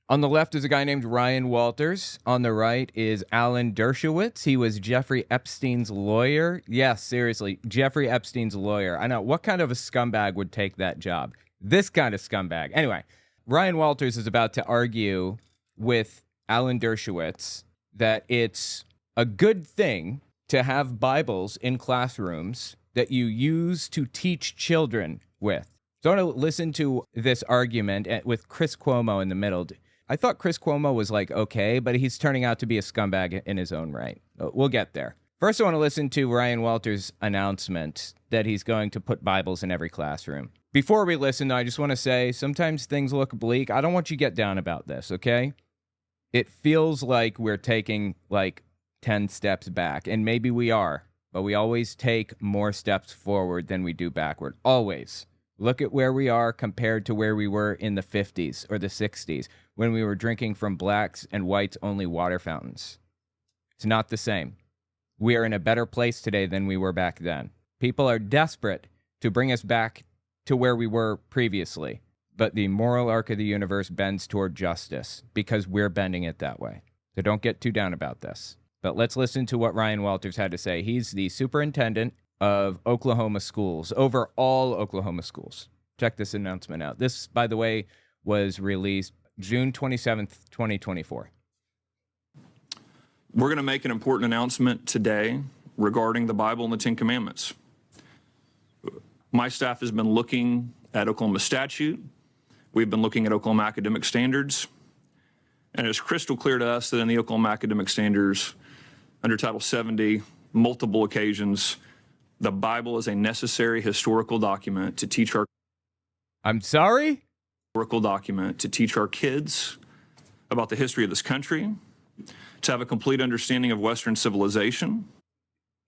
On the left is a guy named Ryan Walters. On the right is Alan Dershowitz. He was Jeffrey Epstein's lawyer. Yes, seriously, Jeffrey Epstein's lawyer. I know, what kind of a scumbag would take that job? This kind of scumbag. Anyway, Ryan Walters is about to argue with Alan Dershowitz that it's a good thing to have Bibles in classrooms that you use to teach children with. So I want to listen to this argument with Chris Cuomo in the middle. I thought Chris Cuomo was like, okay, but he's turning out to be a scumbag in his own right. We'll get there. First, I want to listen to Ryan Walters' announcement that he's going to put Bibles in every classroom. Before we listen, I just want to say, sometimes things look bleak. I don't want you to get down about this, okay? It feels like we're taking like 10 steps back, and maybe we are, but we always take more steps forward than we do backward. Always. Look at where we are compared to where we were in the 50s or the 60s when we were drinking from blacks and whites only water fountains. It's not the same. We are in a better place today than we were back then. People are desperate to bring us back to where we were previously, but the moral arc of the universe bends toward justice because we're bending it that way. So don't get too down about this. But let's listen to what Ryan Walters had to say. He's the superintendent of Oklahoma schools, over all Oklahoma schools. Check this announcement out. This, by the way, was released June 27th, 2024. We're going to make an important announcement today regarding the Bible and the Ten Commandments. My staff has been looking at Oklahoma statute. We've been looking at Oklahoma academic standards. And it's crystal clear to us that in the Oklahoma academic standards, under Title 70, multiple occasions, the Bible is a necessary historical document to teach our I'm sorry? Historical document to teach our kids about the history of this country, to have a complete understanding of Western civilization.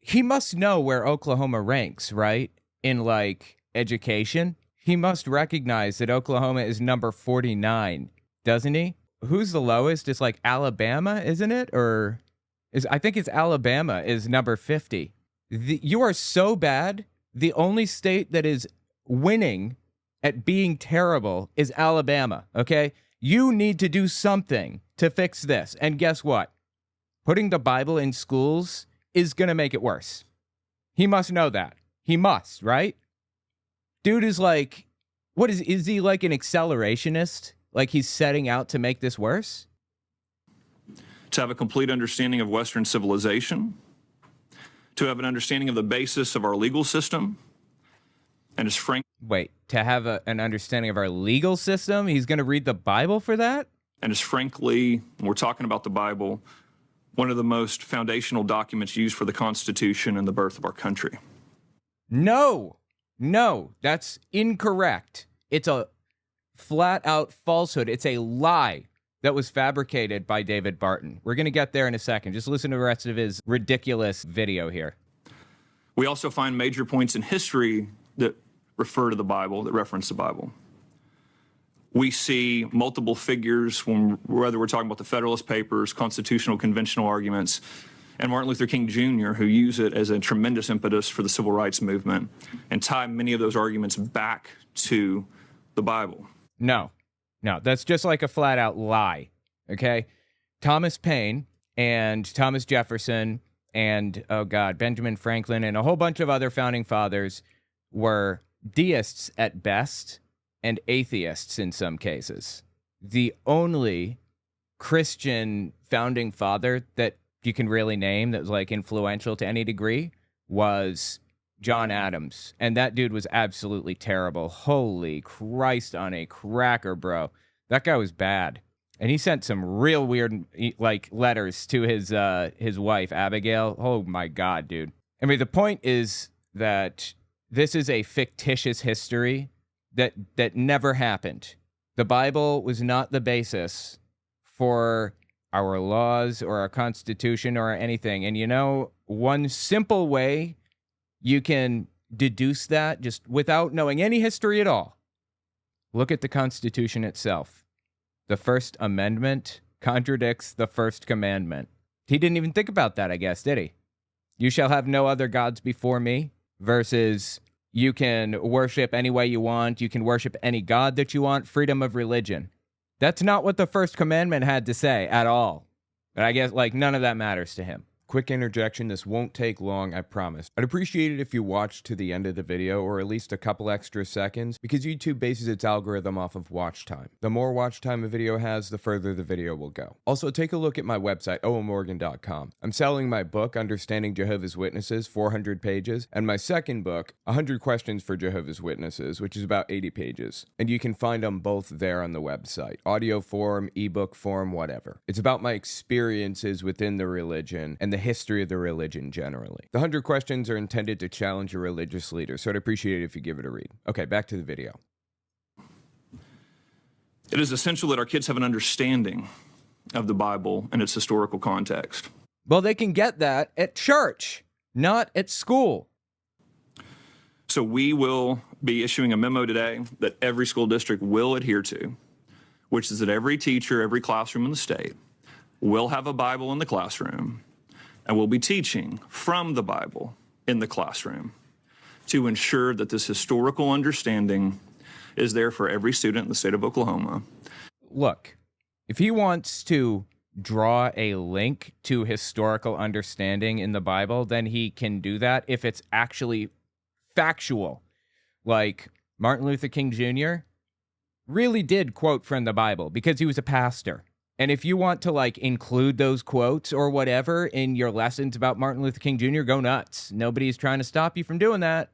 He must know where Oklahoma ranks, right? In like education. He must recognize that Oklahoma is number 49, doesn't he? Who's the lowest? It's like Alabama, isn't it? I think it's Alabama is number 50. You are so bad. The only state that is winning at being terrible is Alabama, okay? You need to do something to fix this. And guess what? Putting the Bible in schools is going to make it worse. He must know that. He must, right? Dude is like, is he like an accelerationist? Like he's setting out to make this worse? To have a complete understanding of Western civilization, to have an understanding of the basis of our legal system, and as frank... Wait, to have an understanding of our legal system? He's going to read the Bible for that? And as frankly, when we're talking about the Bible, one of the most foundational documents used for the Constitution and the birth of our country. No, that's incorrect. It's a flat-out falsehood. It's a lie that was fabricated by David Barton. We're going to get there in a second. Just listen to the rest of his ridiculous video here. We also find major points in history that refer to the Bible, that reference the Bible. We see multiple figures, whether we're talking about the Federalist Papers, constitutional conventional arguments, and Martin Luther King Jr., who use it as a tremendous impetus for the civil rights movement, and tie many of those arguments back to the Bible. No, that's just like a flat-out lie, okay? Thomas Paine and Thomas Jefferson and, Benjamin Franklin and a whole bunch of other founding fathers were deists at best and atheists in some cases. The only Christian founding father that you can really name that was like influential to any degree was John Adams. And that dude was absolutely terrible. Holy Christ on a cracker, bro. That guy was bad. And he sent some real weird like letters to his wife, Abigail. Oh my God, dude. I mean, the point is that this is a fictitious history that never happened. The Bible was not the basis for our laws or our Constitution or anything. And you know, one simple way you can deduce that just without knowing any history at all, look at the Constitution itself. The First Amendment contradicts the First Commandment. He didn't even think about that, I guess, did he? You shall have no other gods before me versus you can worship any way you want. You can worship any god that you want. Freedom of religion. That's not what the first commandment had to say at all. But I guess, like, none of that matters to him. Quick interjection, this won't take long, I promise. I'd appreciate it if you watched to the end of the video, or at least a couple extra seconds, because YouTube bases its algorithm off of watch time. The more watch time a video has, the further the video will go. Also, take a look at my website, owenmorgan.com. I'm selling my book, Understanding Jehovah's Witnesses, 400 pages, and my second book, 100 Questions for Jehovah's Witnesses, which is about 80 pages. And you can find them both there on the website. Audio form, ebook form, whatever. It's about my experiences within the religion and the history of the religion generally. The 100 questions are intended to challenge a religious leader, so I'd appreciate it if you give it a read. Okay, back to the video. It is essential that our kids have an understanding of the Bible and its historical context. Well, they can get that at church, not at school. So we will be issuing a memo today that every school district will adhere to, which is that every teacher, every classroom in the state will have a Bible in the classroom, and we'll be teaching from the Bible in the classroom to ensure that this historical understanding is there for every student in the state of Oklahoma. Look, if he wants to draw a link to historical understanding in the Bible, then he can do that if it's actually factual. Like Martin Luther King Jr. really did quote from the Bible because he was a pastor. And if you want to, like, include those quotes or whatever in your lessons about Martin Luther King Jr., go nuts. Nobody's trying to stop you from doing that.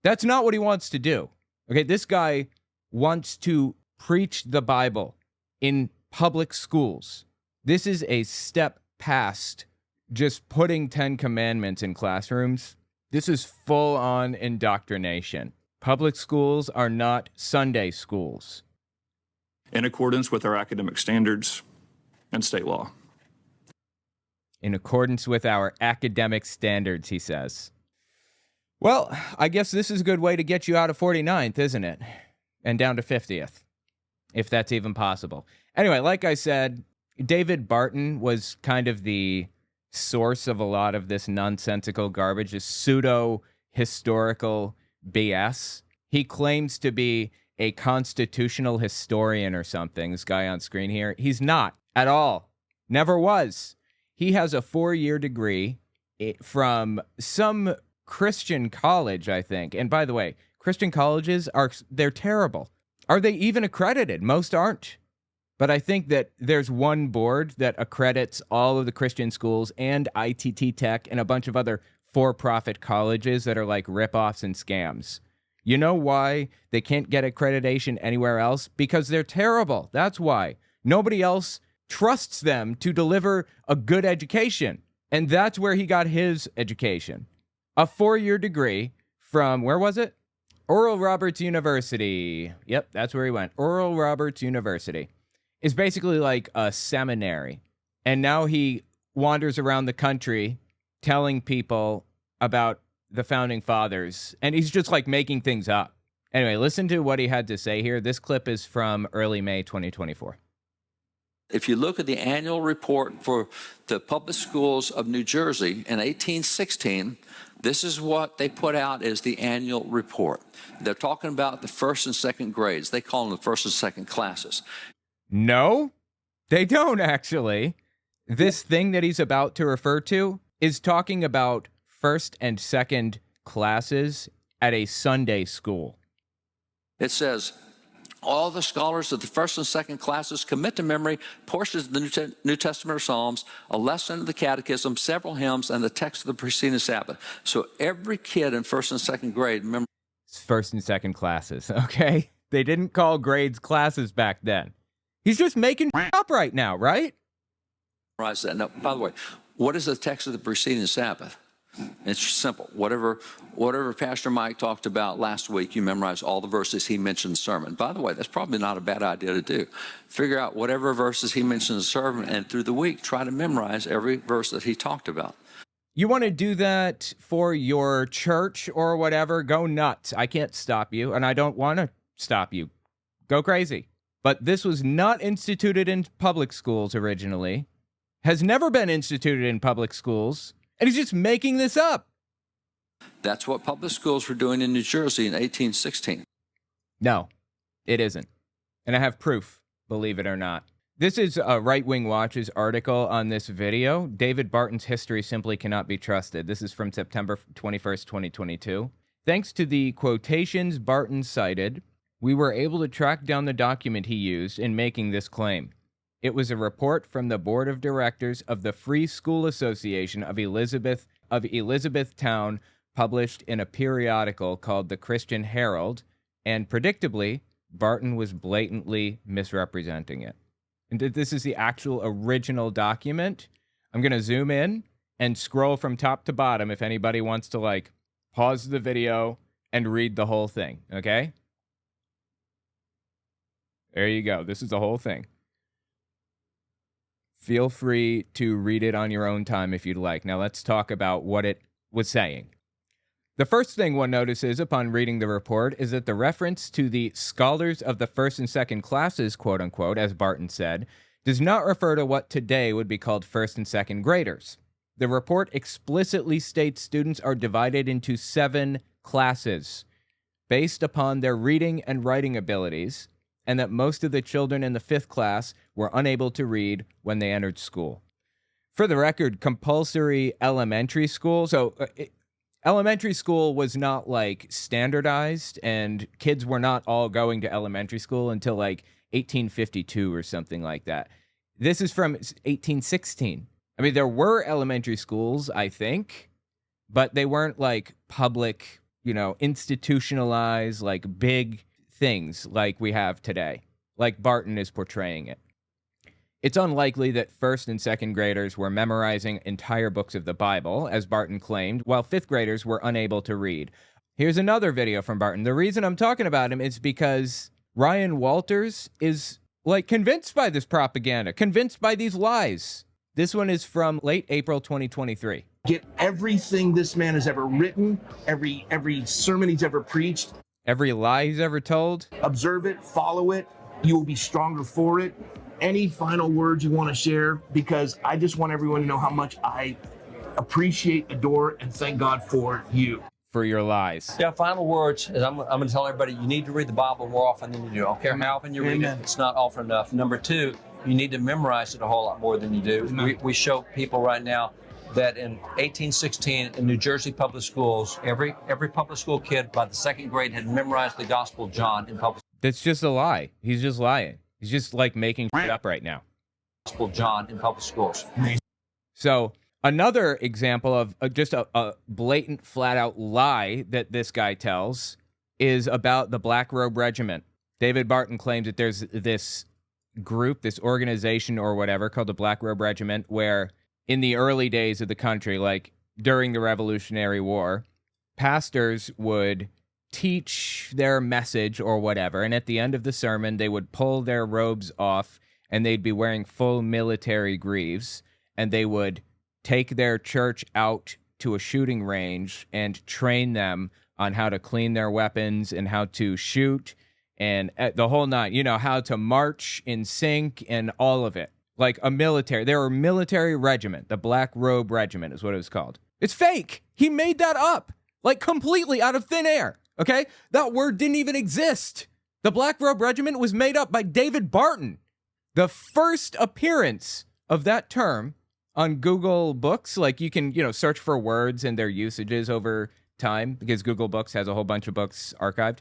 That's not what he wants to do. Okay, this guy wants to preach the Bible in public schools. This is a step past just putting 10 commandments in classrooms. This is full-on indoctrination. Public schools are not Sunday schools. In accordance with our academic standards and state law. In accordance with our academic standards, he says. Well, I guess this is a good way to get you out of 49th, isn't it? And down to 50th, if that's even possible. Anyway, like I said, David Barton was kind of the source of a lot of this nonsensical garbage, this pseudo-historical BS. He claims to be a constitutional historian or something, this guy on screen here. He's not. At all. Never was. He has a 4-year degree from some Christian college, I think. And by the way, Christian colleges they're terrible. Are they even accredited? Most aren't. But I think that there's one board that accredits all of the Christian schools and ITT Tech and a bunch of other for-profit colleges that are like ripoffs and scams. You know why they can't get accreditation anywhere else? Because they're terrible. That's why. Nobody else trusts them to deliver a good education. And that's where he got his education. A 4-year degree from, where was it? Oral Roberts University. Yep, that's where he went. Oral Roberts University. Is basically like a seminary. And now he wanders around the country telling people about the founding fathers. And he's just like making things up. Anyway, listen to what he had to say here. This clip is from early May 2024. If you look at the annual report for the public schools of New Jersey in 1816, this is what they put out as the annual report. They're talking about the first and second grades. They call them the first and second classes. No, they don't actually. This thing that he's about to refer to is talking about first and second classes at a Sunday school. It says, all the scholars of the first and second classes commit to memory portions of the New Testament or Psalms, a lesson of the Catechism, several hymns, and the text of the preceding Sabbath. So every kid in first and second grade, remember. It's first and second classes, okay? They didn't call grades classes back then. He's just making up right now, right? Memorize that. Now, by the way, what is the text of the preceding Sabbath? It's simple. Whatever Pastor Mike talked about last week, you memorize all the verses he mentioned in the sermon. By the way, that's probably not a bad idea to do. Figure out whatever verses he mentioned in the sermon, and through the week, try to memorize every verse that he talked about. You want to do that for your church or whatever? Go nuts. I can't stop you, and I don't want to stop you. Go crazy. But this was not instituted in public schools originally, has never been instituted in public schools, and he's just making this up. That's what public schools were doing in New Jersey in 1816. No, it isn't. And I have proof. believe it or not. This is a Right Wing Watch's article on this video. David Barton's history simply cannot be trusted. This is from September 21st, 2022. Thanks to the quotations Barton cited, we were able to track down the document he used in making this claim. It was a report from the Board of Directors of the Free School Association of Elizabethtown, published in a periodical called the Christian Herald, and predictably, Barton was blatantly misrepresenting it. And this is the actual original document. I'm going to zoom in and scroll from top to bottom if anybody wants to, like, pause the video and read the whole thing, okay? There you go. This is the whole thing. Feel free to read it on your own time if you'd like. Now let's talk about what it was saying. The first thing one notices upon reading the report is that the reference to the scholars of the first and second classes, quote unquote, as Barton said, does not refer to what today would be called first and second graders. The report explicitly states students are divided into 7 classes based upon their reading and writing abilities, and that most of the children in the 5th class were unable to read when they entered school. For the record, compulsory elementary school, elementary school was not, like, standardized, and kids were not all going to elementary school until, like, 1852 or something like that. This is from 1816. I mean, there were elementary schools, I think, but they weren't, like, public, institutionalized, like, big things like we have today, like Barton is portraying it. It's unlikely that first and second graders were memorizing entire books of the Bible, as Barton claimed, while 5th graders were unable to read. Here's another video from Barton. The reason I'm talking about him is because Ryan Walters is, like, convinced by this propaganda, convinced by these lies. This one is from late April 2023. Get everything this man has ever written, every sermon he's ever preached. Every lie he's ever told. Observe it, follow it. You will be stronger for it. Any final words you want to share? Because I just want everyone to know how much I appreciate, adore, and thank God for you. For your lies. Yeah, final words is I'm going to tell everybody you need to read the Bible more often than you do. I don't care how often you read it. It's not often enough. Number 2, you need to memorize it a whole lot more than you do. We show people right now that in 1816 in New Jersey public schools, every public school kid by the 2nd grade had memorized the Gospel of John in public. That's just a lie. He's just lying. He's just, like, making shit up right now. Gospel of John in public schools. So another example of just a blatant, flat-out lie that this guy tells is about the Black Robe Regiment. David Barton claims that there's this group, this organization or whatever called the Black Robe Regiment, where in the early days of the country, like during the Revolutionary War, pastors would teach their message or whatever, and at the end of the sermon, they would pull their robes off, and they'd be wearing full military greaves, and they would take their church out to a shooting range and train them on how to clean their weapons and how to shoot and the whole nine, how to march in sync and all of it. Like they were a military regiment. The Black Robe Regiment is what it was called. It's fake. He made that up, like, completely out of thin air. Okay? That word didn't even exist. The Black Robe Regiment was made up by David Barton. The first appearance of that term on Google Books, like, you can, search for words and their usages over time because Google Books has a whole bunch of books archived.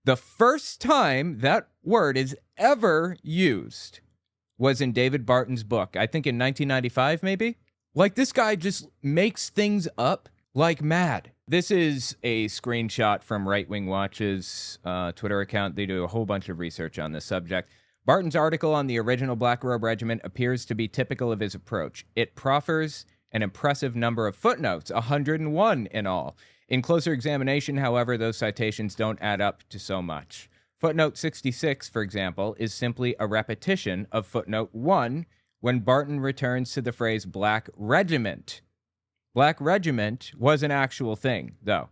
The first time that word is ever used was in David Barton's book, I think in 1995, maybe? Like, this guy just makes things up like mad. This is a screenshot from Right Wing Watch's Twitter account. They do a whole bunch of research on this subject. Barton's article on the original Black Robe Regiment appears to be typical of his approach. It proffers an impressive number of footnotes, 101 in all. In closer examination, however, those citations don't add up to so much. Footnote 66, for example, is simply a repetition of footnote 1 when Barton returns to the phrase Black Regiment. Black Regiment was an actual thing, though.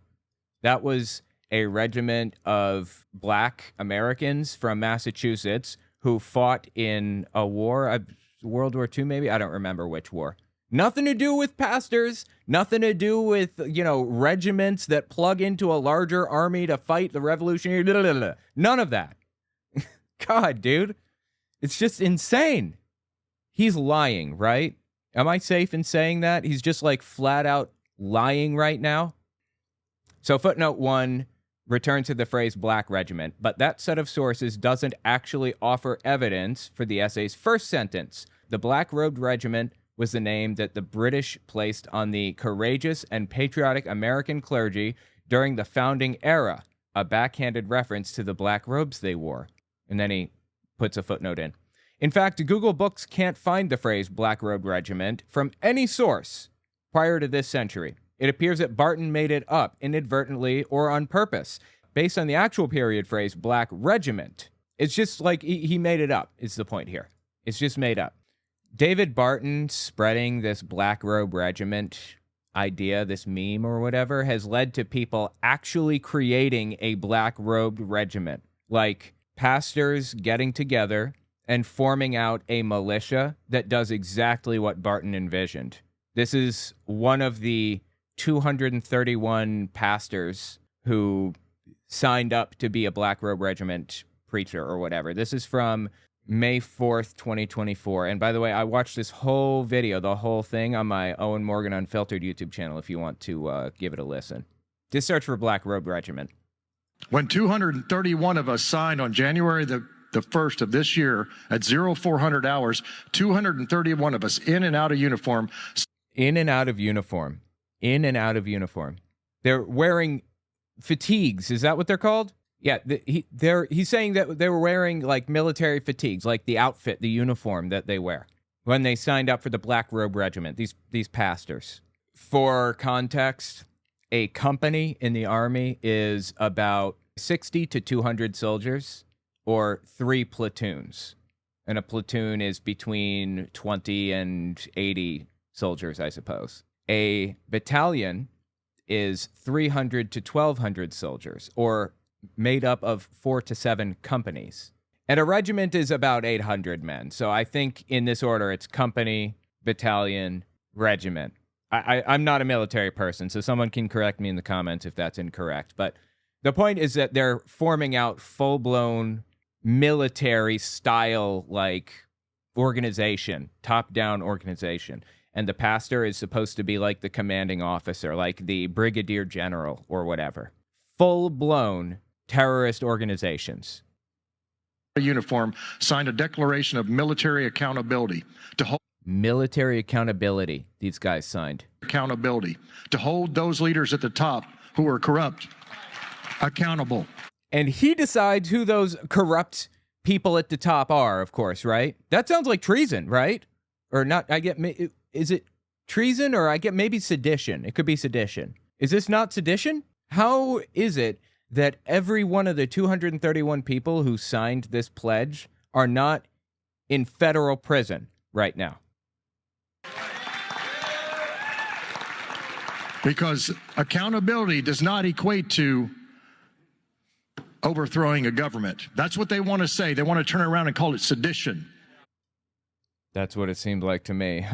That was a regiment of Black Americans from Massachusetts who fought in a war, World War II maybe? I don't remember which war. Nothing to do with pastors, nothing to do with, regiments that plug into a larger army to fight the revolutionary, blah, blah, blah. None of that. God, dude. It's just insane. He's lying, right? Am I safe in saying that? He's just like flat out lying right now. So footnote 1 returns to the phrase Black Regiment, but that set of sources doesn't actually offer evidence for the essay's first sentence. The Black-Robed Regiment was the name that the British placed on the courageous and patriotic American clergy during the founding era, a backhanded reference to the black robes they wore. And then he puts a footnote in. In fact, Google Books can't find the phrase Black-Robed Regiment from any source prior to this century. It appears that Barton made it up inadvertently or on purpose, based on the actual period phrase Black Regiment. It's just like he made it up, is the point here. It's just made up. David Barton spreading this Black Robe Regiment idea, this meme or whatever, has led to people actually creating a black-robed regiment, like pastors getting together and forming out a militia that does exactly what Barton envisioned. This is one of the 231 pastors who signed up to be a Black Robe Regiment preacher or whatever. This is from May 4th, 2024. And by the way, I watched this whole video, the whole thing, on my Owen Morgan Unfiltered YouTube channel if you want to give it a listen. Just search for Black Robe Regiment. When 231 of us signed on January the 1st of this year at 0400 hours, 231 of us in and out of uniform. In and out of uniform. In and out of uniform. They're wearing fatigues. Is that what they're called? Yeah, he's saying that they were wearing like military fatigues, like the outfit, the uniform that they wear when they signed up for the Black Robe Regiment, these pastors. For context, a company in the Army is about 60 to 200 soldiers, or 3 platoons. And a platoon is between 20 and 80 soldiers, I suppose. A battalion is 300 to 1,200 soldiers, or made up of 4 to 7 companies. And a regiment is about 800 men. So I think in this order, it's company, battalion, regiment. I'm not a military person, so someone can correct me in the comments if that's incorrect. But the point is that they're forming out full-blown military style, like, organization, top-down organization. And the pastor is supposed to be like the commanding officer, like the brigadier general or whatever. Full-blown terrorist organizations. Uniform signed a declaration of military accountability to hold military accountability. These guys signed accountability to hold those leaders at the top who are corrupt accountable. And he decides who those corrupt people at the top are, of course, right? That sounds like treason, right? Or not? Is it treason, or I get maybe sedition? It could be sedition. Is this not sedition? How is it that every one of the 231 people who signed this pledge are not in federal prison right now? Because accountability does not equate to overthrowing a government. That's what they want to say. They want to turn it around and call it sedition. That's what it seemed like to me.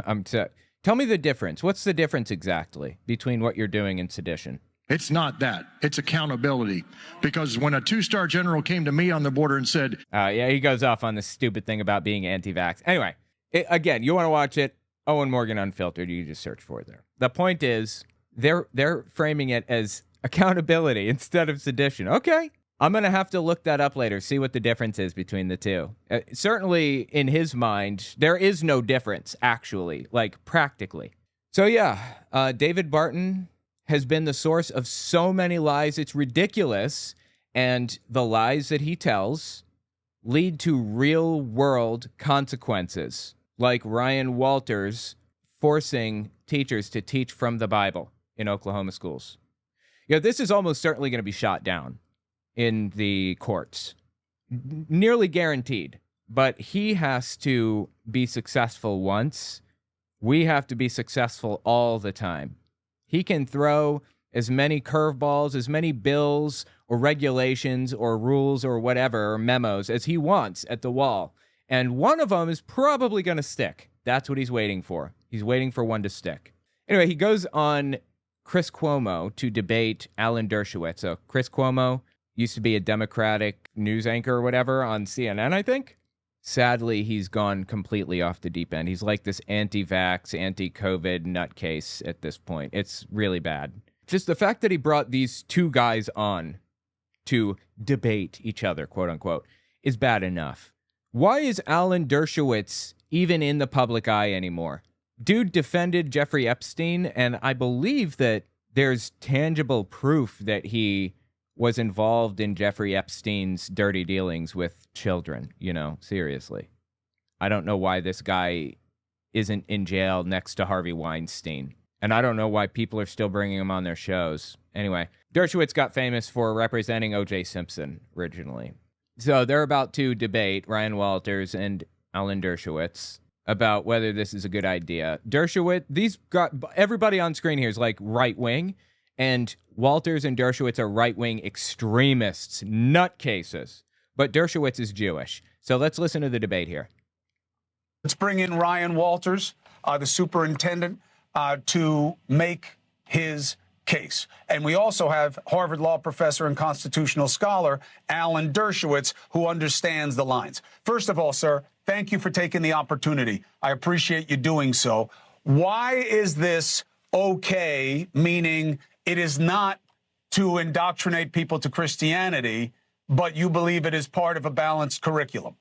Tell me the difference. What's the difference exactly between what you're doing and sedition? It's not that. It's accountability. Because when a 2-star general came to me on the border and said... yeah, he goes off on this stupid thing about being anti-vax. Anyway, again, you want to watch it, Owen Morgan Unfiltered, you just search for it there. The point is, they're framing it as accountability instead of sedition. Okay, I'm going to have to look that up later, see what the difference is between the two. Certainly, in his mind, there is no difference, actually, like practically. So yeah, David Barton has been the source of so many lies, it's ridiculous. And the lies that he tells lead to real-world consequences, like Ryan Walters forcing teachers to teach from the Bible in Oklahoma schools. This is almost certainly going to be shot down in the courts. Nearly guaranteed. But he has to be successful once. We have to be successful all the time. He can throw as many curveballs, as many bills or regulations or rules or whatever, or memos as he wants at the wall. And one of them is probably going to stick. That's what he's waiting for. He's waiting for one to stick. Anyway, he goes on Chris Cuomo to debate Alan Dershowitz. So Chris Cuomo used to be a Democratic news anchor or whatever on CNN, I think. Sadly, he's gone completely off the deep end. He's like this anti-vax, anti-COVID nutcase at this point. It's really bad. Just the fact that he brought these two guys on to debate each other, quote unquote, is bad enough. Why is Alan Dershowitz even in the public eye anymore? Dude defended Jeffrey Epstein, and I believe that there's tangible proof that he was involved in Jeffrey Epstein's dirty dealings with children, seriously. I don't know why this guy isn't in jail next to Harvey Weinstein. And I don't know why people are still bringing him on their shows. Anyway, Dershowitz got famous for representing O.J. Simpson originally. So they're about to debate, Ryan Walters and Alan Dershowitz, about whether this is a good idea. Everybody on screen here is like right-wing, and Walters and Dershowitz are right-wing extremists, nutcases. But Dershowitz is Jewish. So let's listen to the debate here. Let's bring in Ryan Walters, the superintendent, to make his case. And we also have Harvard Law professor and constitutional scholar Alan Dershowitz, who understands the lines. First of all, sir, thank you for taking the opportunity. I appreciate you doing so. Why is this okay, meaning it is not to indoctrinate people to Christianity, but you believe it is part of a balanced curriculum?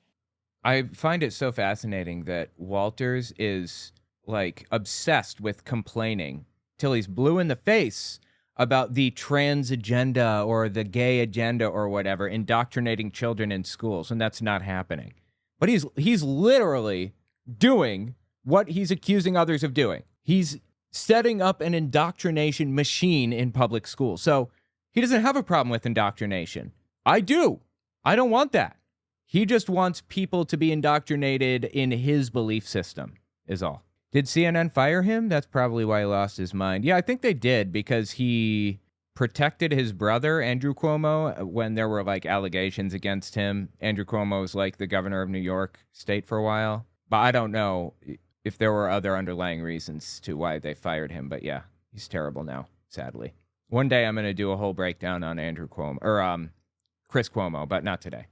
I find it so fascinating that Walters is like obsessed with complaining till he's blue in the face about the trans agenda or the gay agenda or whatever, indoctrinating children in schools, and that's not happening. But he's literally doing what he's accusing others of doing. He's setting up an indoctrination machine in public schools. So he doesn't have a problem with indoctrination. I do. I don't want that. He just wants people to be indoctrinated in his belief system, is all. Did CNN fire him? That's probably why he lost his mind. Yeah, I think they did, because he protected his brother, Andrew Cuomo, when there were like allegations against him. Andrew Cuomo was like the governor of New York State for a while. But I don't know if there were other underlying reasons to why they fired him. But yeah, he's terrible now, sadly. One day I'm going to do a whole breakdown on Andrew Cuomo, or Chris Cuomo, but not today.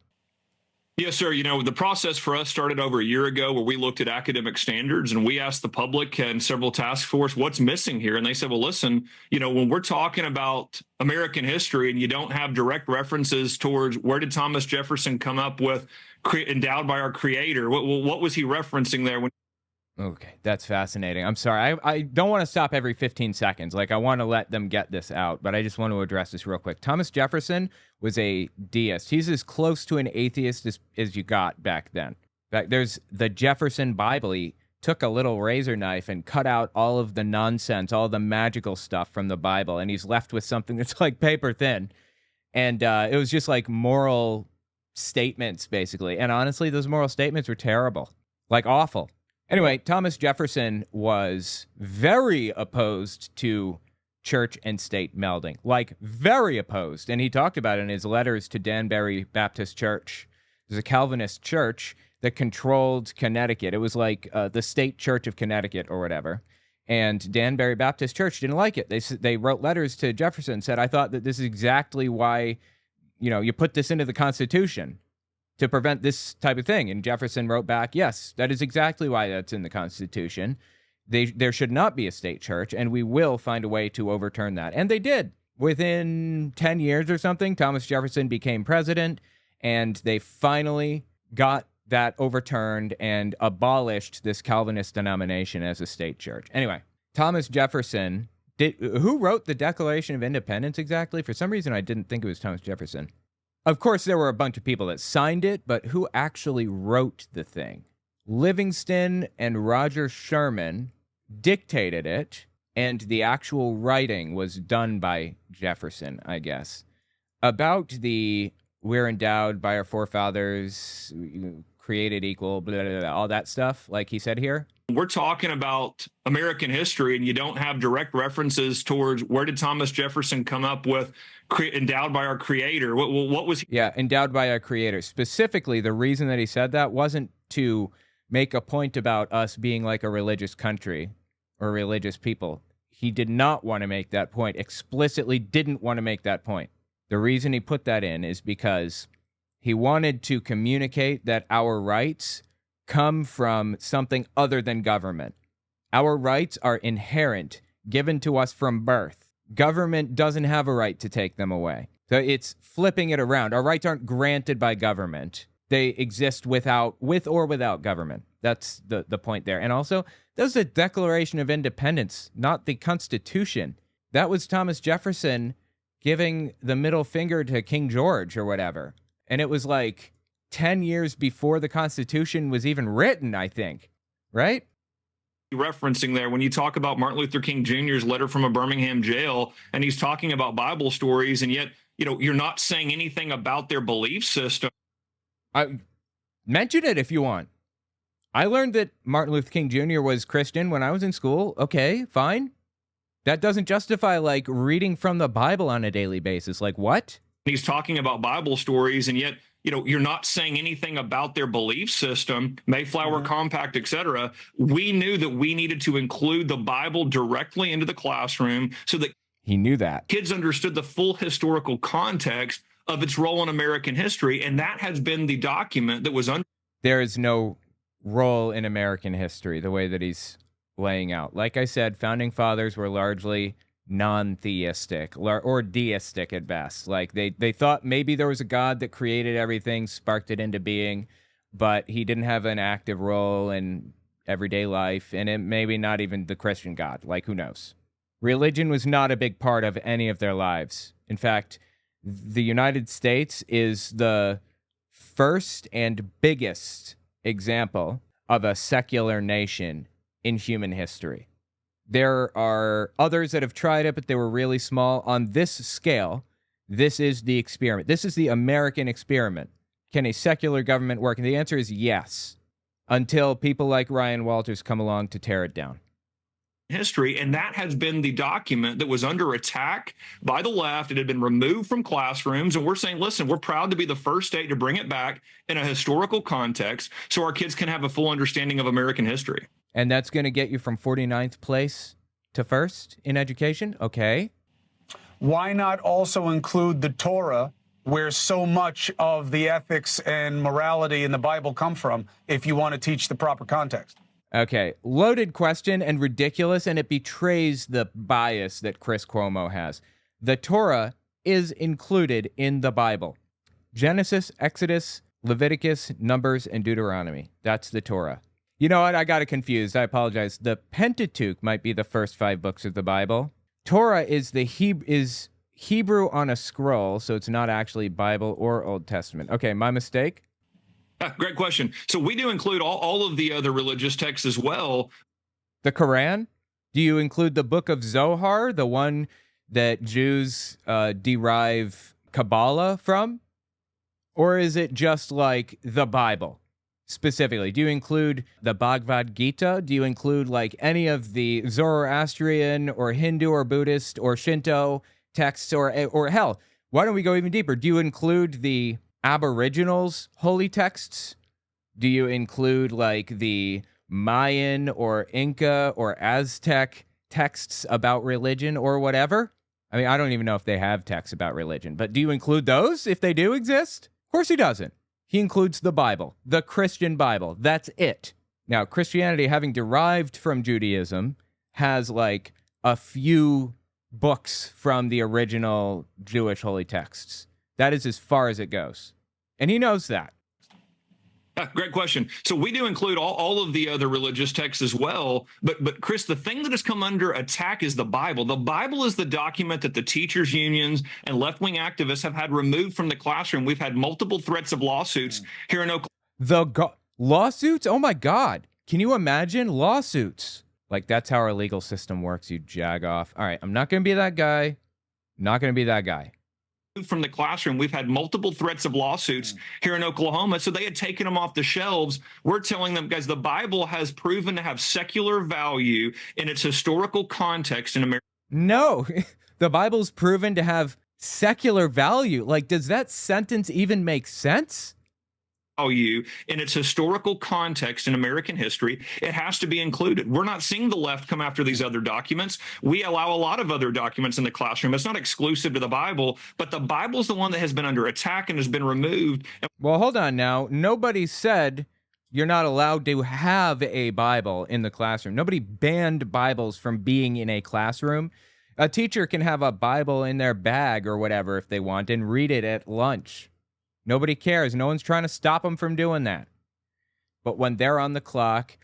Yes, sir. The process for us started over a year ago where we looked at academic standards and we asked the public and several task force what's missing here. And they said, well, listen, when we're talking about American history and you don't have direct references towards where did Thomas Jefferson come up with endowed by our creator? What was he referencing there? Okay, that's fascinating. I'm sorry. I don't want to stop every 15 seconds. Like, I want to let them get this out, but I just want to address this real quick. Thomas Jefferson was a deist. He's as close to an atheist as you got back then. There's the Jefferson Bible. He took a little razor knife and cut out all of the nonsense, all the magical stuff from the Bible, and he's left with something that's like paper thin. And it was just like moral statements, basically. And honestly, those moral statements were terrible, like awful. Anyway, Thomas Jefferson was very opposed to church and state melding, like very opposed. And he talked about it in his letters to Danbury Baptist Church. There's a Calvinist church that controlled Connecticut. It was like the state church of Connecticut or whatever. And Danbury Baptist Church didn't like it. They wrote letters to Jefferson and said, I thought that this is exactly why, you put this into the Constitution, to prevent this type of thing. And Jefferson wrote back, yes, that is exactly why that's in the Constitution. There should not be a state church, and we will find a way to overturn that. And they did. Within 10 years or something, Thomas Jefferson became president, and they finally got that overturned and abolished this Calvinist denomination as a state church. Anyway, Thomas Jefferson, who wrote the Declaration of Independence exactly? For some reason, I didn't think it was Thomas Jefferson. Of course, there were a bunch of people that signed it, but who actually wrote the thing? Livingston and Roger Sherman dictated it, and the actual writing was done by Jefferson, I guess. About we're endowed by our forefathers, created equal, blah, blah, blah, all that stuff, like he said here. We're talking about American history and you don't have direct references towards where did Thomas Jefferson come up with endowed by our creator? What was he? Yeah, endowed by our creator. Specifically, the reason that he said that wasn't to make a point about us being like a religious country or religious people. He did not want to make that point, explicitly didn't want to make that point. The reason he put that in is because He wanted to communicate that our rights come from something other than government. Our rights are inherent, given to us from birth. Government doesn't have a right to take them away. So it's flipping it around. Our rights aren't granted by government. They exist with or without government. That's the point there. And also, that was the Declaration of Independence, not the Constitution. That was Thomas Jefferson giving the middle finger to King George or whatever. And it was like 10 years before the Constitution was even written, I think. Right? Referencing there when you talk about Martin Luther King Jr.'s letter from a Birmingham jail, and he's talking about Bible stories, and yet, you're not saying anything about their belief system. I mention it if you want. I learned that Martin Luther King Jr. was Christian when I was in school. Okay, fine. That doesn't justify like reading from the Bible on a daily basis. Like what? He's talking about Bible stories, and yet, you're not saying anything about their belief system, Mayflower Compact, etc. We knew that we needed to include the Bible directly into the classroom so that he knew that kids understood the full historical context of its role in American history, and that has been the document that was under. There is no role in American history the way that he's laying out. Like I said, founding fathers were largely non-theistic or deistic at best. Like they thought maybe there was a God that created everything, sparked it into being, but he didn't have an active role in everyday life, and it maybe not even the Christian God. Like who knows? Religion was not a big part of any of their lives. In fact, the United States is the first and biggest example of a secular nation in human history. There are others that have tried it, but they were really small. On this scale, this is the experiment. This is the American experiment. Can a secular government work? And the answer is yes, until people like Ryan Walters come along to tear it down. History, and that has been the document that was under attack by the left. It had been removed from classrooms, and we're saying, listen, we're proud to be the first state to bring it back in a historical context so our kids can have a full understanding of American history. And that's going to get you from 49th place to first in education? Okay. Why not also include the Torah, where so much of the ethics and morality in the Bible come from, if you want to teach the proper context? Okay, loaded question and ridiculous, and it betrays the bias that Chris Cuomo has. The Torah is included in the Bible. Genesis, Exodus, Leviticus, Numbers, and Deuteronomy. That's the Torah. You know what? I got it confused. I apologize. The Pentateuch might be the first 5 books of the Bible. Torah is is Hebrew on a scroll, so it's not actually Bible or Old Testament. Okay, my mistake. Great question. So we do include all of the other religious texts as well. The Quran? Do you include the book of Zohar, the one that Jews derive Kabbalah from? Or is it just like the Bible specifically? Do you include the Bhagavad Gita? Do you include like any of the Zoroastrian or Hindu or Buddhist or Shinto texts or hell, why don't we go even deeper? Do you include the Aboriginals' holy texts? Do you include like the Mayan or Inca or Aztec texts about religion or whatever? I mean, I don't even know if they have texts about religion, but do you include those if they do exist? Of course he doesn't. He includes the Bible, the Christian Bible. That's it. Now, Christianity, having derived from Judaism, has like a few books from the original Jewish holy texts. That is as far as it goes. And he knows that. Great question. So we do include all of the other religious texts as well. But Chris, the thing that has come under attack is the Bible. The Bible is the document that the teachers' unions and left-wing activists have had removed from the classroom. We've had multiple threats of lawsuits here in Oklahoma. Lawsuits? Oh my God. Can you imagine lawsuits? Like, that's how our legal system works, you jag-off. All right, I'm not going to be that guy. Not going to be that guy. From the classroom, we've had multiple threats of lawsuits here in Oklahoma. So they had taken them off the shelves. We're telling them, guys, the Bible has proven to have secular value in its historical context in America. No, the Bible's proven to have secular value. Like, does that sentence even make sense? value in its historical context in American history, it has to be included. We're not seeing the left come after these other documents. We allow a lot of other documents in the classroom. It's not exclusive to the Bible, but the Bible is the one that has been under attack and has been removed. Well, hold on now. Nobody said you're not allowed to have a Bible in the classroom. Nobody banned Bibles from being in a classroom. A teacher can have a Bible in their bag or whatever if they want and read it at lunch. Nobody cares. No one's trying to stop them from doing that. But when they're on the clock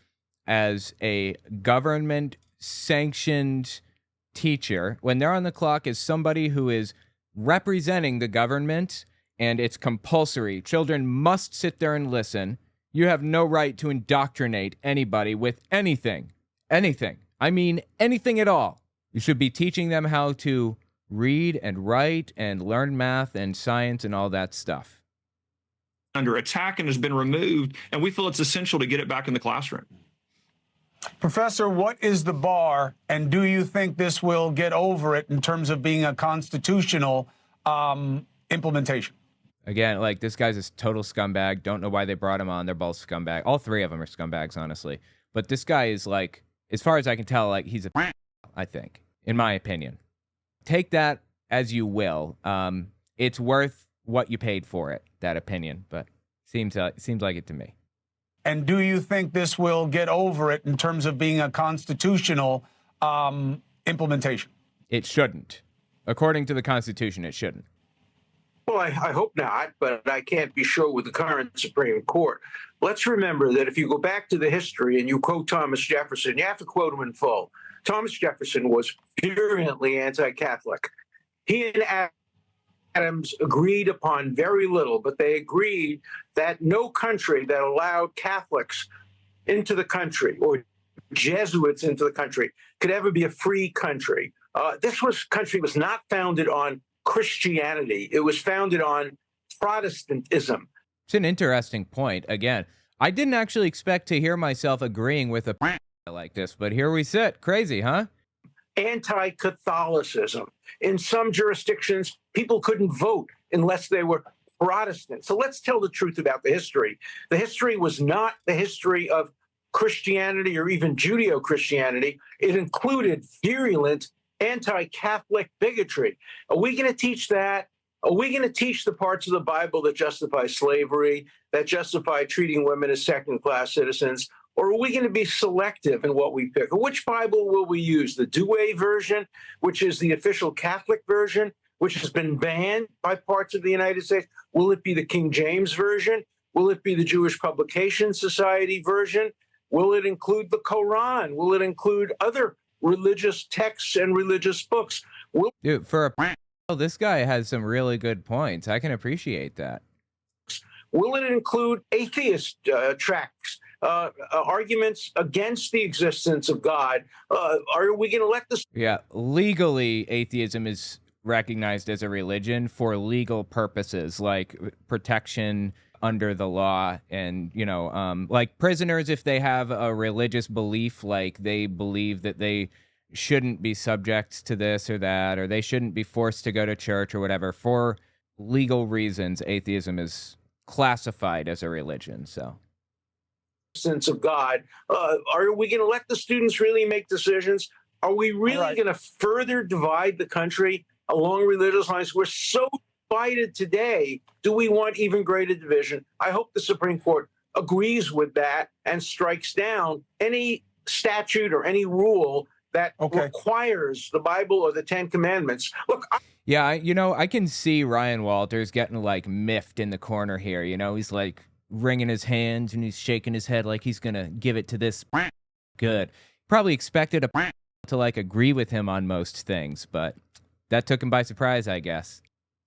as a government-sanctioned teacher, when they're on the clock as somebody who is representing the government and it's compulsory, children must sit there and listen, you have no right to indoctrinate anybody with anything. Anything. I mean anything at all. You should be teaching them how to read and write and learn math and science and all that stuff. Under attack and has been removed, and we feel it's essential to get it back in the classroom. Professor, what is the bar, and do you think this will get over it in terms of being a constitutional implementation? Again, like, this guy's a total scumbag. Don't know why they brought him on. They're both scumbag. All three of them are scumbags, honestly. But this guy is, like, as far as I can tell, like, he's a I think, in my opinion. Take that as you will. It's worth what you paid for it, that opinion, but seems like it to me. And do you think this will get over it in terms of being a constitutional implementation? It shouldn't. According to the Constitution, it shouldn't. Well, I hope not, but I can't be sure with the current Supreme Court. Let's remember that if you go back to the history and you quote Thomas Jefferson, you have to quote him in full. Thomas Jefferson was virulently anti-Catholic. He and Adams agreed upon very little, but they agreed that no country that allowed Catholics into the country or Jesuits into the country could ever be a free country. This country was not founded on Christianity. It was founded on Protestantism. It's an interesting point. Again, I didn't actually expect to hear myself agreeing with a like this, but here we sit. Crazy, huh? Anti-Catholicism. In some jurisdictions, people couldn't vote unless they were Protestant. So let's tell the truth about the history. The history was not the history of Christianity or even Judeo-Christianity. It included virulent anti-Catholic bigotry. Are we going to teach that? Are we going to teach the parts of the Bible that justify slavery, that justify treating women as second-class citizens? Or are we going to be selective in what we pick? Which Bible will we use? The Douay version, which is the official Catholic version, which has been banned by parts of the United States? Will it be the King James version? Will it be the Jewish Publication Society version? Will it include the Quran? Will it include other religious texts and religious books? Dude, this guy has some really good points. I can appreciate that. Will it include atheist tracts? Arguments against the existence of God? Are we going to let this? Yeah, legally, atheism is recognized as a religion for legal purposes, like protection under the law, and like prisoners, if they have a religious belief, like they believe that they shouldn't be subject to this or that, or they shouldn't be forced to go to church or whatever. For legal reasons, atheism is classified as a religion. So. Sense of God. Are we going to let the students really make decisions? Are we really going to further divide the country along religious lines? We're so divided today. Do we want even greater division? I hope the Supreme Court agrees with that and strikes down any statute or any rule that requires the Bible or the Ten Commandments. Look, I can see Ryan Walters getting like miffed in the corner here. He's like wringing his hands and he's shaking his head like he's gonna give it to this good. Probably expected to like agree with him on most things, but that took him by surprise, I guess.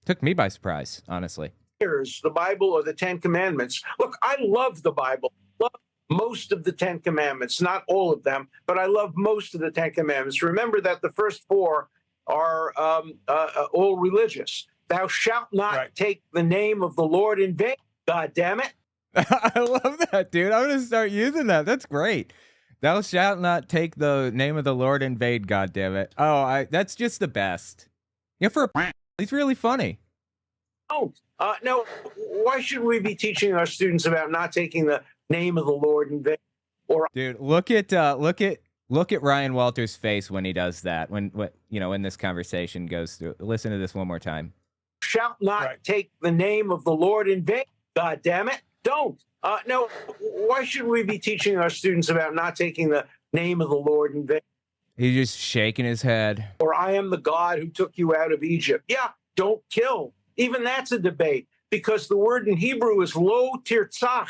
Took me by surprise, honestly. Here's the Bible or the Ten Commandments. Look, I love the Bible. Love most of the Ten Commandments, not all of them, but I love most of the Ten Commandments. Remember that the first four are all religious. Thou shalt not take the name of the Lord in vain. God damn it. I love that, dude. I'm going to start using that. That's great. Thou shalt not take the name of the Lord in vain, goddammit. That's just the best. He's really funny. Don't. No, why should we be teaching our students about not taking the name of the Lord in vain? Or Dude, look at Ryan Walters' face when he does that. When this conversation goes through. Listen to this one more time. shalt not take the name of the Lord in vain. God damn it. Don't. No, why should we be teaching our students about not taking the name of the Lord in vain? He's just shaking his head. Or I am the God who took you out of Egypt. Yeah, don't kill. Even that's a debate because the word in Hebrew is lo tirtzach,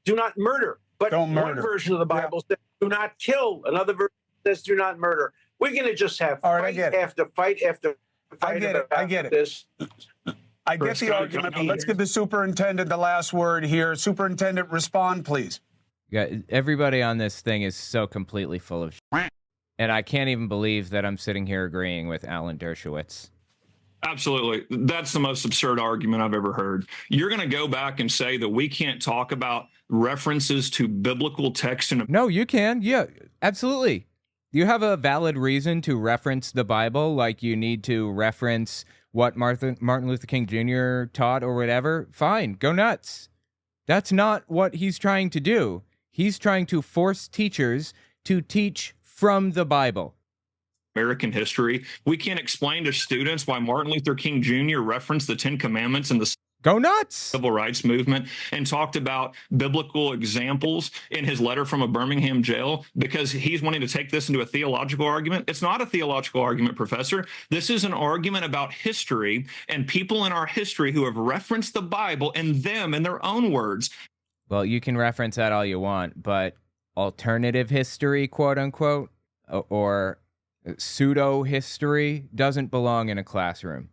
do not murder. But Don't one murder. version of the Bible says do not kill. Another version says do not murder. We're going to just have All right, I fight get it. after fight after fight. I get it. I get it. This. I get the argument, but let's give the superintendent the last word here. Superintendent, respond, please. Yeah, everybody on this thing is so completely full of shit. And I can't even believe that I'm sitting here agreeing with Alan Dershowitz. Absolutely. That's the most absurd argument I've ever heard. You're going to go back and say that we can't talk about references to biblical text in No, you can. Yeah, absolutely. You have a valid reason to reference the Bible, like you need to reference what Martin Luther King Jr. taught or whatever. Fine, go nuts. That's not what he's trying to do. He's trying to force teachers to teach from the Bible. American history. We can't explain to students why Martin Luther King Jr. referenced the Ten Commandments in the Go nuts. civil rights movement and talked about biblical examples in his letter from a Birmingham jail because he's wanting to take this into a theological argument. It's not a theological argument, Professor. This is an argument about history and people in our history who have referenced the Bible and them in their own words. Well, you can reference that all you want, but alternative history, quote unquote, or pseudo history doesn't belong in a classroom.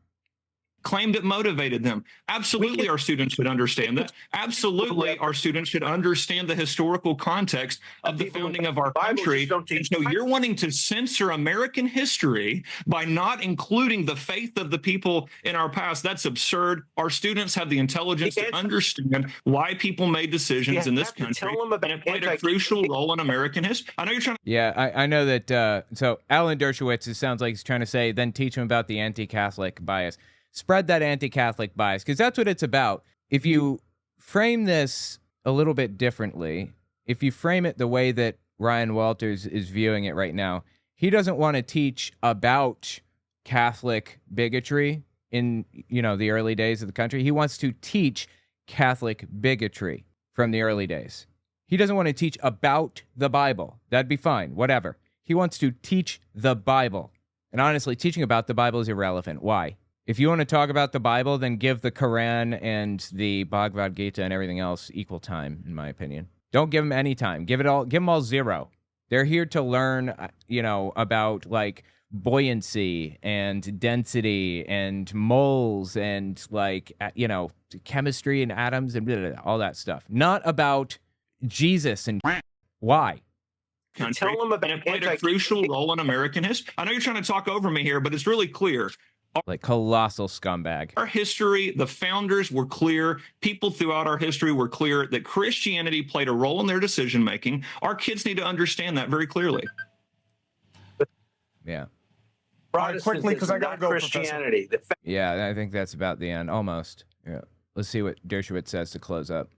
Claimed it motivated them. Absolutely, our students should understand that. Absolutely, our students should understand the historical context of the founding of our country. And so you're wanting to censor American history by not including the faith of the people in our past. That's absurd. Our students have the intelligence to understand why people made decisions in this country, and it played a crucial role in American history. I know you're trying to... Yeah, I know that. So Alan Dershowitz, it sounds like he's trying to say, then teach him about the anti-Catholic bias. Spread that anti-Catholic bias, because that's what it's about. If you frame this a little bit differently, if you frame it the way that Ryan Walters is viewing it right now, he doesn't want to teach about Catholic bigotry in, the early days of the country. He wants to teach Catholic bigotry from the early days. He doesn't want to teach about the Bible. That'd be fine, whatever. He wants to teach the Bible. And honestly, teaching about the Bible is irrelevant. Why? If you want to talk about the Bible, then give the Quran and the Bhagavad Gita and everything else equal time, in my opinion. Don't give them any time. Give them all zero. They're here to learn, about like buoyancy and density and moles and chemistry and atoms and blah, blah, blah, all that stuff. Not about Jesus and why. Country, and it played a crucial role in American history. I know you're trying to talk over me here, but it's really clear. Like colossal scumbag. Our history, the founders were clear. People throughout our history were clear that Christianity played a role in their decision making. Our kids need to understand that very clearly. Yeah. Quickly, because I got to go, Christianity. Yeah, I think that's about the end. Almost. Yeah. Let's see what Dershowitz says to close up.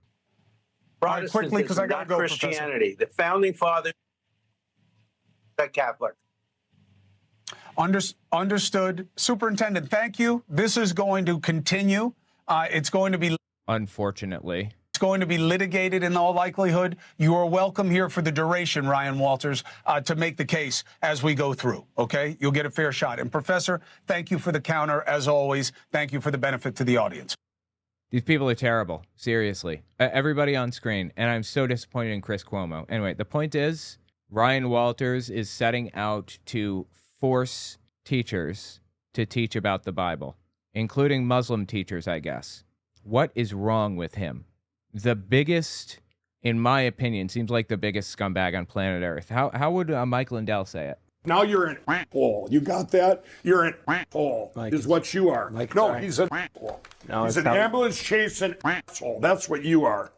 Quickly, because I got to go, Christianity. The founding fathers, Catholic. Understood. Superintendent, thank you. This is going to continue. It's going to be... Unfortunately. It's going to be litigated in all likelihood. You are welcome here for the duration, Ryan Walters, to make the case as we go through, okay? You'll get a fair shot. And, Professor, thank you for the counter, as always. Thank you for the benefit to the audience. These people are terrible. Seriously. Everybody on screen. And I'm so disappointed in Chris Cuomo. Anyway, the point is, Ryan Walters is setting out to force teachers to teach about the Bible, including Muslim teachers, I guess. What is wrong with him? The biggest, in my opinion, seems like the biggest scumbag on planet Earth. How would Mike Lindell say it? Now you're an asshole. You got that? You're an asshole, is what you are. No, he's an asshole. He's an ambulance chasing asshole. That's what you are.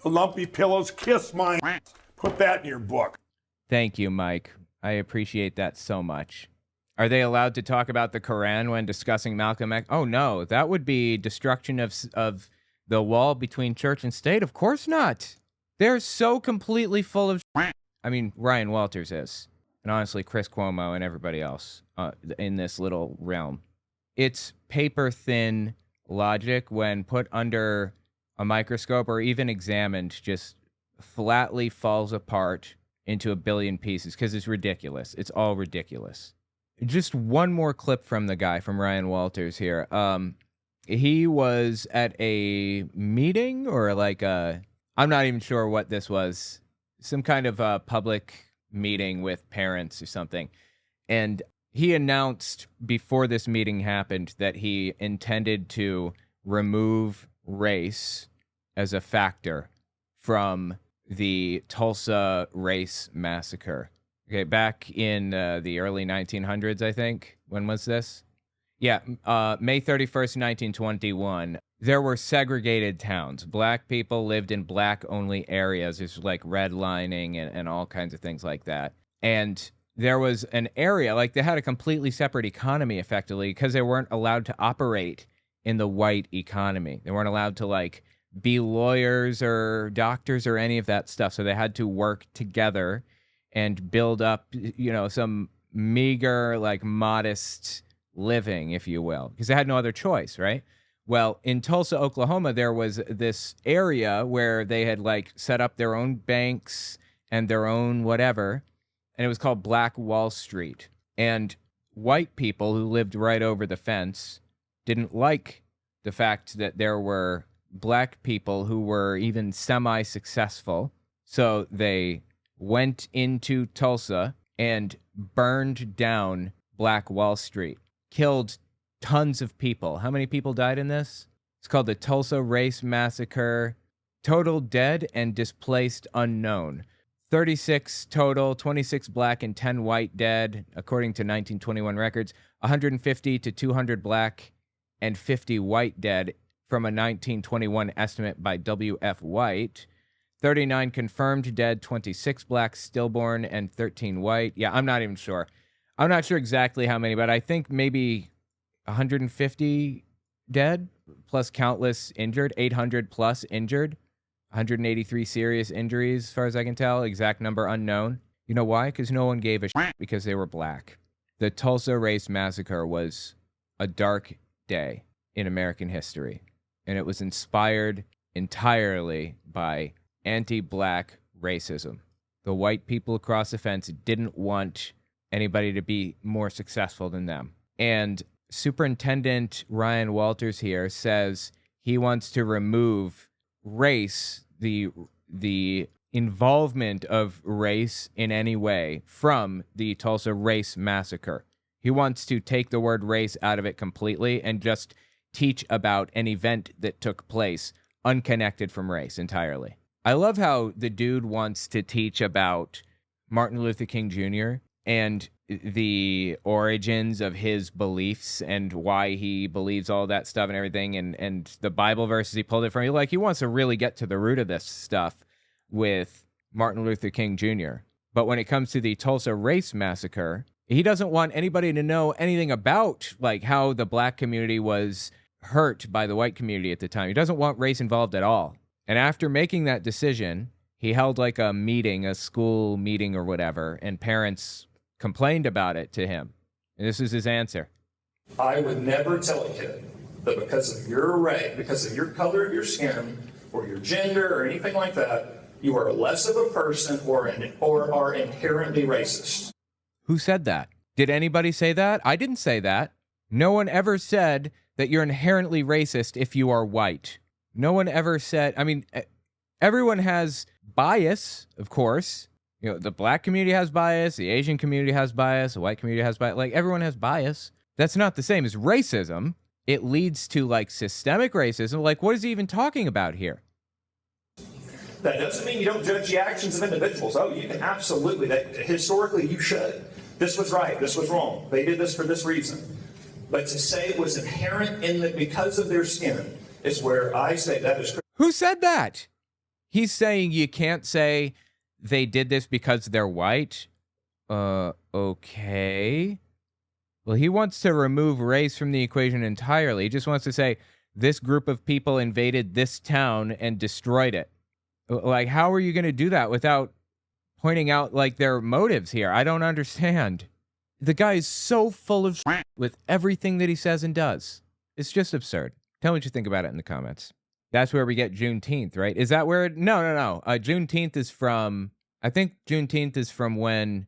The lumpy pillows, kiss my ass. Put that in your book. Thank you, Mike. I appreciate that so much. Are they allowed to talk about the Quran when discussing Malcolm X? Oh no, that would be destruction of the wall between church and state. Of course not. They're so completely full of. I mean, Ryan Walters is, and honestly, Chris Cuomo and everybody else in this little realm. It's paper thin logic when put under a microscope or even examined, just flatly falls apart into a billion pieces because it's ridiculous. It's all ridiculous. Just one more clip from the guy, from Ryan Walters here. He was at a meeting or like I'm not even sure what this was, some kind of a public meeting with parents or something. And he announced before this meeting happened that he intended to remove race as a factor from the Tulsa Race Massacre. Okay, back in the early 1900s, I think. When was this? Yeah, May 31st, 1921. There were segregated towns. Black people lived in black-only areas. There's like redlining and all kinds of things like that. And there was an area, like they had a completely separate economy, effectively, because they weren't allowed to operate in the white economy. They weren't allowed to, like, be lawyers or doctors or any of that stuff. So they had to work together and build up, you know, some meager, like modest living, if you will, because they had no other choice, right? Well, in Tulsa, Oklahoma, there was this area where they had like set up their own banks and their own whatever, and it was called Black Wall Street. And white people who lived right over the fence didn't like the fact that there were black people who were even semi-successful. So they went into Tulsa and burned down Black Wall Street, killed tons of people. How many people died in this? It's called the Tulsa Race Massacre. Total dead and displaced unknown. 36 total, 26 black and 10 white dead, according to 1921 records. 150 to 200 black and 50 white dead from a 1921 estimate by W.F. White. 39 confirmed dead, 26 black stillborn, and 13 white. Yeah, I'm not even sure. I'm not sure exactly how many, but I think maybe 150 dead, plus countless injured, 800 plus injured, 183 serious injuries, as far as I can tell. Exact number unknown. You know why? Because no one gave a shit because they were black. The Tulsa Race Massacre was a dark day in American history, and it was inspired entirely by anti-black racism. The white people across the fence didn't want anybody to be more successful than them. And Superintendent Ryan Walters here says he wants to remove race, the involvement of race in any way, from the Tulsa Race Massacre. He wants to take the word race out of it completely and just teach about an event that took place unconnected from race entirely. I love how the dude wants to teach about Martin Luther King Jr. and the origins of his beliefs and why he believes all that stuff and everything, and the Bible verses he pulled it from. He wants to really get to the root of this stuff with Martin Luther King Jr. But when it comes to the Tulsa Race Massacre, he doesn't want anybody to know anything about like how the black community was hurt by the white community at the time. He doesn't want race involved at all. And after making that decision, he held like a meeting, a school meeting or whatever, and parents complained about it to him. And this is his answer. I would never tell a kid that because of your race, because of your color of your skin, or your gender, or anything like that, you are less of a person or are inherently racist. Who said that? Did anybody say that? I didn't say that. No one ever said that you're inherently racist if you are white. No one ever said, I mean, everyone has bias, of course. You know, the black community has bias, the Asian community has bias, the white community has bias. Like, everyone has bias. That's not the same as racism. It leads to, like, systemic racism. Like, what is he even talking about here? That doesn't mean you don't judge the actions of individuals. Oh, you can absolutely. That historically, you should. This was right. This was wrong. They did this for this reason. But to say it was inherent in that because of their skin is where I say that is. Who said that? He's saying you can't say they did this because they're white. Okay. Well, he wants to remove race from the equation entirely. He just wants to say this group of people invaded this town and destroyed it. Like, how are you going to do that without pointing out, like, their motives here? I don't understand. The guy is so full of shit with everything that he says and does. It's just absurd. Tell me what you think about it in the comments. That's where we get Juneteenth, right? Is that where No. Juneteenth is from, I think Juneteenth is from when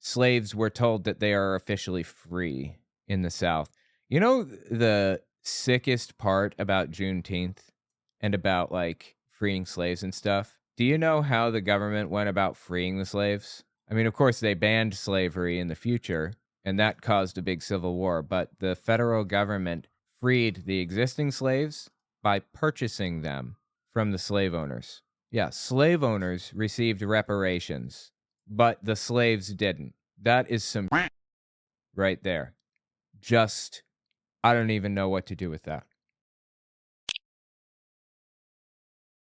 slaves were told that they are officially free in the South. You know, the sickest part about Juneteenth and about, like, freeing slaves and stuff? Do you know how the government went about freeing the slaves? I mean, of course, they banned slavery in the future, and that caused a big civil war, but the federal government freed the existing slaves by purchasing them from the slave owners. Yeah, slave owners received reparations, but the slaves didn't. That is some right there. Just, I don't even know what to do with that.